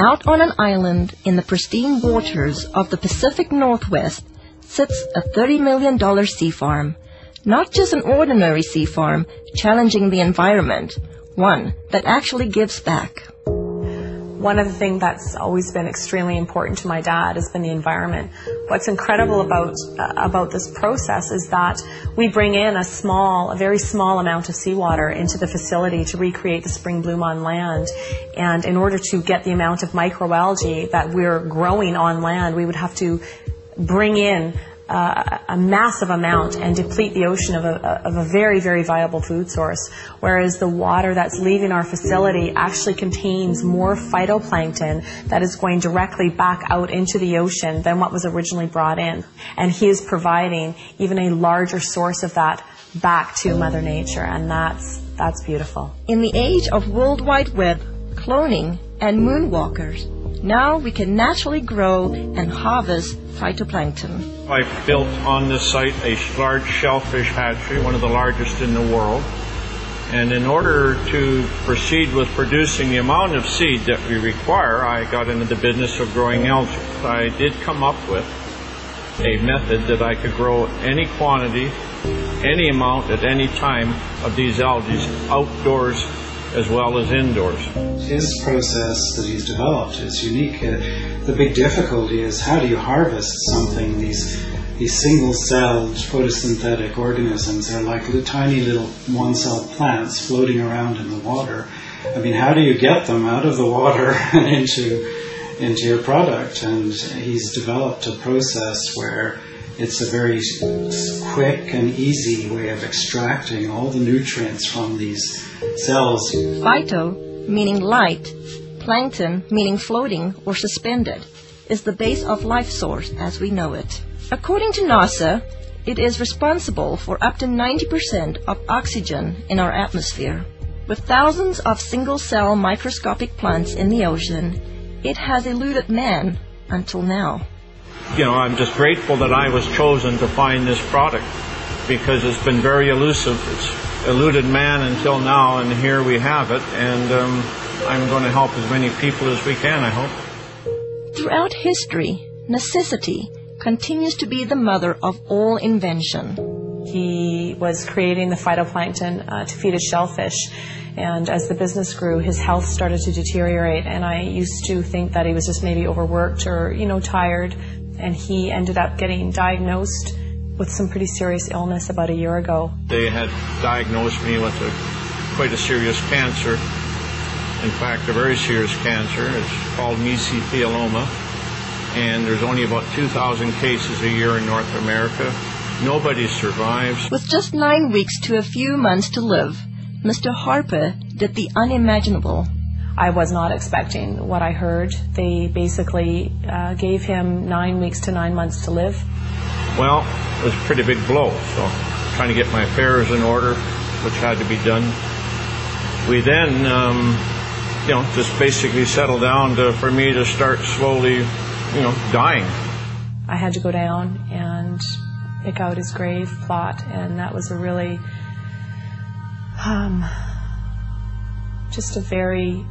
Out on an island in the pristine waters of the Pacific Northwest sits a $30 million sea farm. Not just an ordinary sea farm challenging the environment, one that actually gives back. One of the things that's always been extremely important to my dad has been the environment. What's incredible about this process is that we bring in a very small amount of seawater into the facility to recreate the spring bloom on land. And in order to get the amount of microalgae that we're growing on land, we would have to bring in a massive amount and deplete the ocean of a very, very viable food source, whereas the water that's leaving our facility actually contains more phytoplankton that is going directly back out into the ocean than what was originally brought in. And he is providing even a larger source of that back to Mother Nature, and that's beautiful. In the age of World Wide Web, cloning, and moonwalkers, now we can naturally grow and harvest phytoplankton. I built on this site a large shellfish hatchery, one of the largest in the world. And in order to proceed with producing the amount of seed that we require, I got into the business of growing algae. I did come up with a method that I could grow any quantity, any amount at any time of these algae outdoors as well as indoors. His process that he's developed is unique. The big difficulty is how do you harvest something? These single-celled photosynthetic organisms are like tiny little one-celled plants floating around in the water. I mean, how do you get them out of the water and into your product? And he's developed a process where it's a very quick and easy way of extracting all the nutrients from these cells. Phyto, meaning light, plankton, meaning floating or suspended, is the base of life source as we know it. According to NASA, it is responsible for up to 90% of oxygen in our atmosphere. With thousands of single-cell microscopic plants in the ocean, it has eluded man until now. You know, I'm just grateful that I was chosen to find this product because it's been very elusive. It's eluded man until now, and here we have it, and I'm going to help as many people as we can, I hope. Throughout history, necessity continues to be the mother of all invention. He was creating the phytoplankton to feed his shellfish, and as the business grew, his health started to deteriorate, and I used to think that he was just maybe overworked or, tired, and he ended up getting diagnosed with some pretty serious illness about a year ago. They had diagnosed me with quite a serious cancer. In fact, a very serious cancer. It's called mesothelioma, and there's only about 2,000 cases a year in North America. Nobody survives. With just 9 weeks to a few months to live, Mr. Harper did the unimaginable. I was not expecting what I heard. They basically gave him 9 weeks to 9 months to live. Well, it was a pretty big blow, so trying to get my affairs in order, which had to be done. We then, just basically settled down for me to start slowly, dying. I had to go down and pick out his grave plot, and that was a really, just a very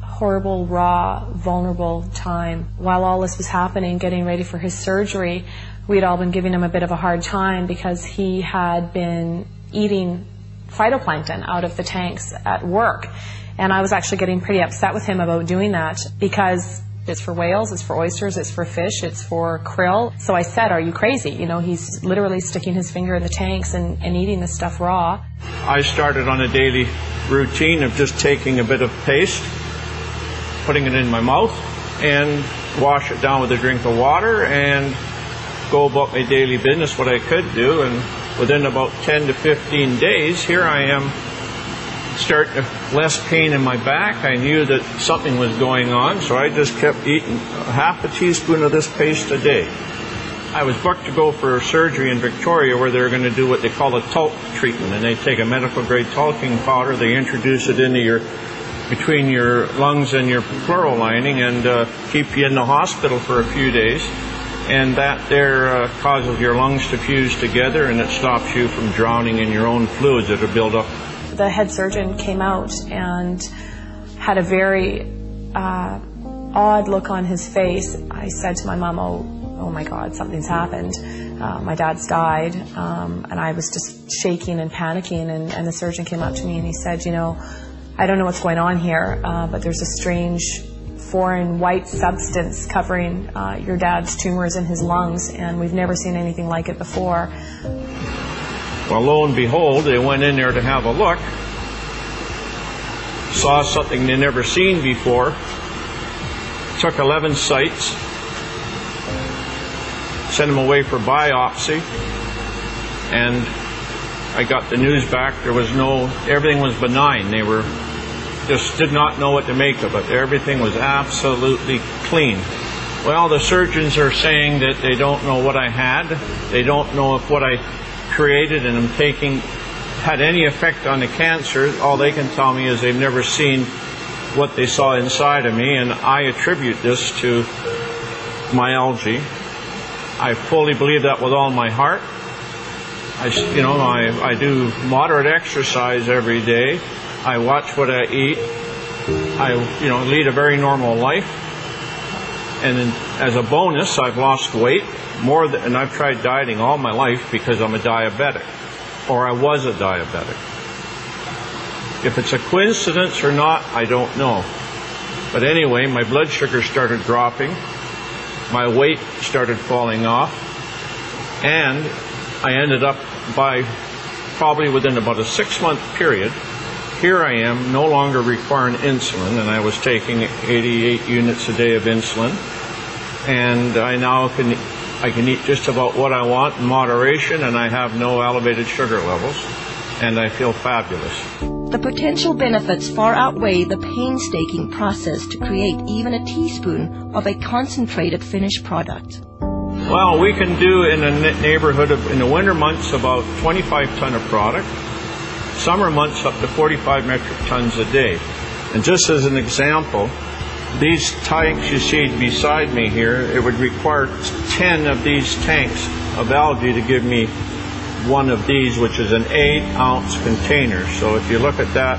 horrible, raw, vulnerable time. While all this was happening, getting ready for his surgery, we'd all been giving him a bit of a hard time because he had been eating phytoplankton out of the tanks at work. And I was actually getting pretty upset with him about doing that because it's for whales, it's for oysters, it's for fish, it's for krill. So I said, are you crazy? He's literally sticking his finger in the tanks and eating this stuff raw. I started on a daily routine of just taking a bit of paste, putting it in my mouth, and wash it down with a drink of water and go about my daily business, what I could do. And within about 10 to 15 days, here I am, starting less pain in my back. I knew that something was going on, so I just kept eating half a teaspoon of this paste a day. I was booked to go for surgery in Victoria where they were going to do what they call a talc treatment, and they take a medical grade talking powder, they introduce it into between your lungs and your pleural lining and keep you in the hospital for a few days. And that there causes your lungs to fuse together, and it stops you from drowning in your own fluids that are built up. The head surgeon came out and had a very odd look on his face, I said to my mom, oh my God, something's happened. My dad's died. And I was just shaking and panicking, and the surgeon came up to me and he said, I don't know what's going on here, but there's a strange foreign white substance covering your dad's tumors in his lungs, and we've never seen anything like it before. Well, lo and behold, they went in there to have a look, saw something they'd never seen before, took 11 sites, sent them away for biopsy, and I got the news back. Everything was benign. They just did not know what to make of it. Everything was absolutely clean. Well, the surgeons are saying that they don't know what I had. They don't know if what I created and am taking had any effect on the cancer. All they can tell me is they've never seen what they saw inside of me, and I attribute this to my algae. I fully believe that with all my heart. I do moderate exercise every day. I watch what I eat. I lead a very normal life. And as a bonus, I've lost weight and I've tried dieting all my life because I'm a diabetic, or I was a diabetic. If it's a coincidence or not, I don't know. But anyway, my blood sugar started dropping. My weight started falling off. And I ended up probably within about a 6-month period, here I am no longer requiring insulin, and I was taking 88 units a day of insulin. And I now can eat just about what I want in moderation, and I have no elevated sugar levels, and I feel fabulous. The potential benefits far outweigh the painstaking process to create even a teaspoon of a concentrated finished product. Well, we can do in a neighborhood in the winter months about 25 ton of product, summer months up to 45 metric tons a day. And just as an example, these tanks you see beside me here, it would require 10 of these tanks of algae to give me one of these, which is an 8-ounce container. So if you look at that,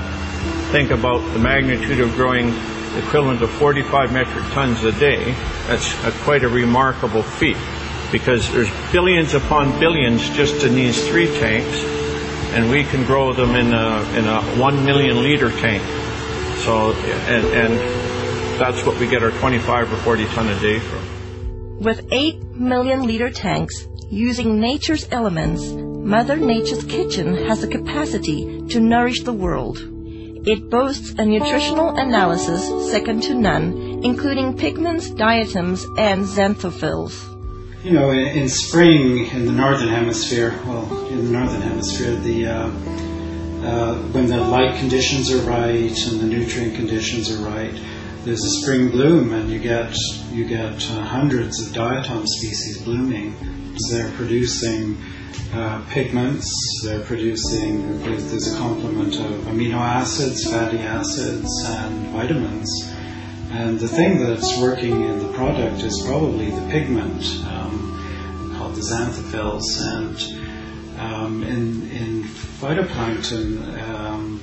think about the magnitude of growing equivalent of 45 metric tons a day. That's quite a remarkable feat, because there's billions upon billions just in these 3 tanks, and we can grow them in a 1 million liter tank. So, and that's what we get our 25 or 40 ton a day from. With 8 million liter tanks, using nature's elements, Mother Nature's kitchen has the capacity to nourish the world. It boasts a nutritional analysis second to none, including pigments, diatoms, and xanthophylls. In spring in the northern hemisphere, when the light conditions are right and the nutrient conditions are right, there's a spring bloom, and you get hundreds of diatom species blooming. They're producing pigments. There's a complement of amino acids, fatty acids, and vitamins. And the thing that's working in the product is probably the pigment called the xanthophylls. And in phytoplankton,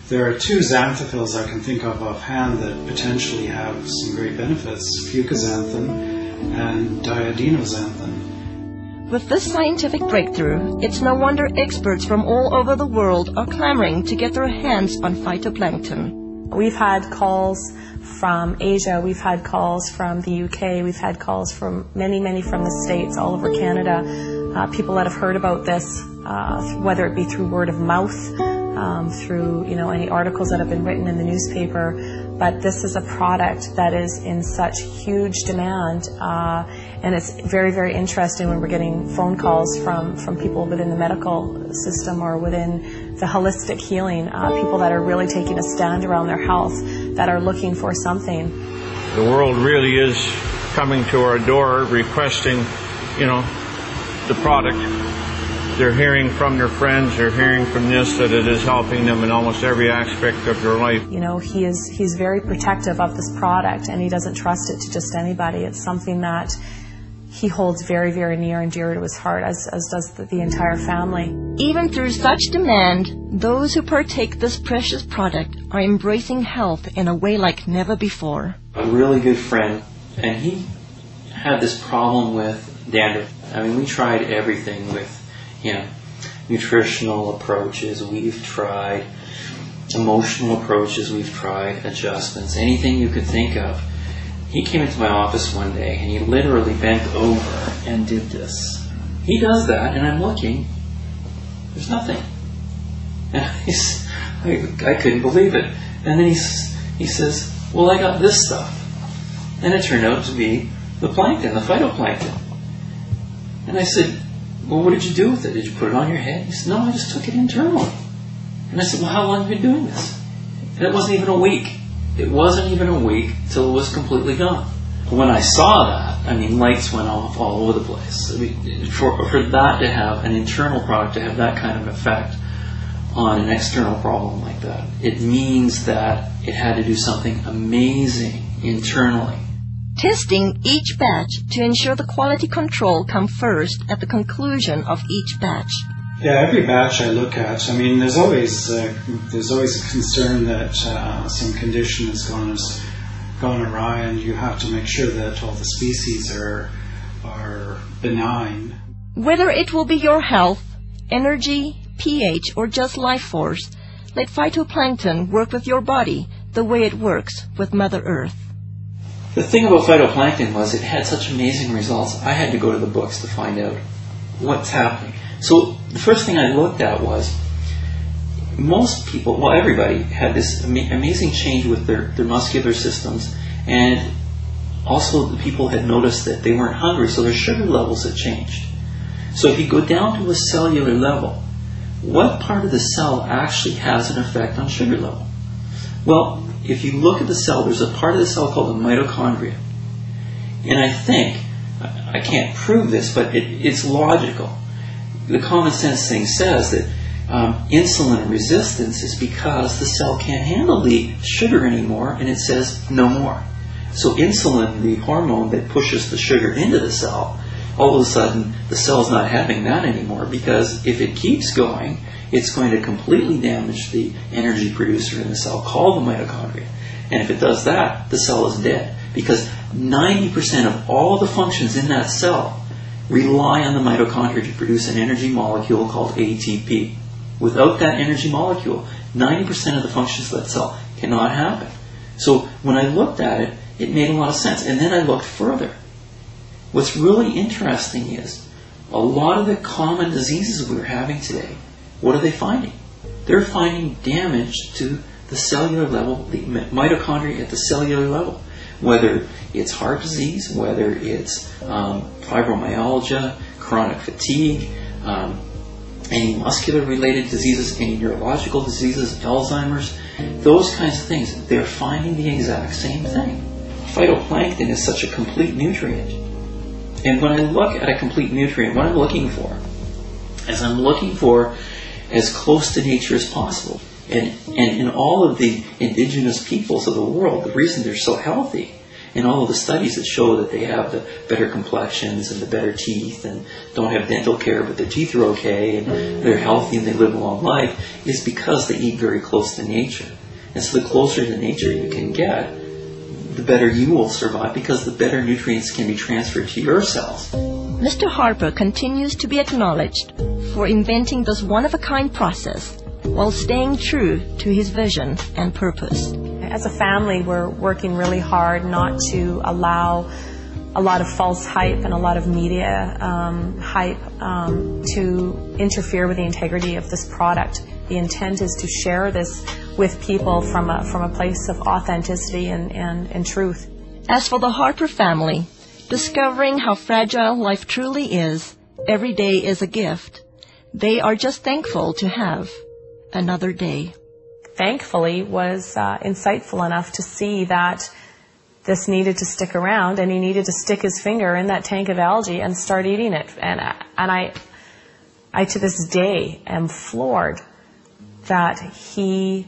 there are 2 xanthophylls I can think of offhand that potentially have some great benefits: fucoxanthin and diadinoxanthin. With this scientific breakthrough, it's no wonder experts from all over the world are clamoring to get their hands on phytoplankton. We've had calls from Asia, we've had calls from the UK, we've had calls from many from the States, all over Canada, people that have heard about this, whether it be through word of mouth, through any articles that have been written in the newspaper. But this is a product that is in such huge demand, and it's very interesting when we're getting phone calls from people within the medical system or within the holistic healing, people that are really taking a stand around their health, that are looking for something. The world really is coming to our door requesting, the product. They're hearing from their friends, they're hearing from this, that it is helping them in almost every aspect of their life. He's very protective of this product, and he doesn't trust it to just anybody. It's something that he holds very near and dear to his heart, as does the entire family. Even through such demand, those who partake this precious product are embracing health in a way like never before. a really good friend, and he had this problem with dandruff. I mean, we tried everything with him. Nutritional approaches, we've tried. Emotional approaches, we've tried. Adjustments, anything you could think of. He came into my office one day, and he literally bent over and did this. He does that, and I'm looking. There's nothing. And I couldn't believe it. And then he says, well, I got this stuff. And it turned out to be the plankton, the phytoplankton. And I said, well, what did you do with it? Did you put it on your head? He said, no, I just took it internally. And I said, well, how long have you been doing this? And it wasn't even a week. It wasn't even a week till it was completely gone. When I saw that, I mean, lights went off all over the place. I mean, for that to have an internal product, to have that kind of effect on an external problem like that, it means that it had to do something amazing internally. Testing each batch to ensure the quality control come first at the conclusion of each batch. Yeah, every batch I look at, I mean, there's always a concern that some condition has gone awry, and you have to make sure that all the species are benign. Whether it will be your health, energy, pH, or just life force, let phytoplankton work with your body the way it works with Mother Earth. The thing about phytoplankton was it had such amazing results. I had to go to the books to find out what's happening. So the first thing I looked at was most people, well, everybody had this amazing change with their muscular systems, and also the people had noticed that they weren't hungry, so their sugar levels had changed. So if you go down to a cellular level, what part of the cell actually has an effect on sugar level? Well, if you look at the cell, there's a part of the cell called the mitochondria. And I think, I can't prove this, but it's logical. The common sense thing says that insulin resistance is because the cell can't handle the sugar anymore, and it says no more. So insulin, the hormone that pushes the sugar into the cell, all of a sudden the cell's not having that anymore, because if it keeps going, it's going to completely damage the energy producer in the cell called the mitochondria. And if it does that, the cell is dead, because 90% of all the functions in that cell rely on the mitochondria to produce an energy molecule called ATP. Without that energy molecule, 90% of the functions of that cell cannot happen. So when I looked at it, it made a lot of sense. And then I looked further. What's really interesting is a lot of the common diseases we're having today, what are they finding? They're finding damage to the cellular level, the mitochondria at the cellular level. Whether it's heart disease, whether it's fibromyalgia, chronic fatigue, any muscular-related diseases, any neurological diseases, Alzheimer's, those kinds of things, they're finding the exact same thing. Phytoplankton is such a complete nutrient. And when I look at a complete nutrient, what I'm looking for is I'm looking for as close to nature as possible. And in all of the indigenous peoples of the world, the reason they're so healthy, and all of the studies that show that they have the better complexions and the better teeth and don't have dental care but their teeth are okay and they're healthy and they live a long life, is because they eat very close to nature. And so the closer to nature you can get, the better you will survive, because the better nutrients can be transferred to your cells. Mr. Harper continues to be acknowledged for inventing this one-of-a-kind process while staying true to his vision and purpose. As a family, we're working really hard not to allow a lot of false hype and a lot of media hype to interfere with the integrity of this product. The intent is to share this with people from a place of authenticity and truth. As for the Harper family, discovering how fragile life truly is, every day is a gift. They are just thankful to have another day. Thankfully, was insightful enough to see that this needed to stick around, and he needed to stick his finger in that tank of algae and start eating it. And I to this day am floored that he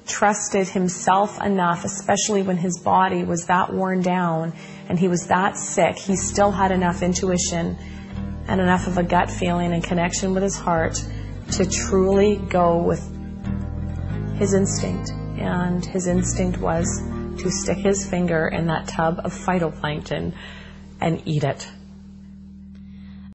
trusted himself enough, especially when his body was that worn down and he was that sick. He still had enough intuition and enough of a gut feeling and connection with his heart to truly go with his instinct. And his instinct was to stick his finger in that tub of phytoplankton and eat it.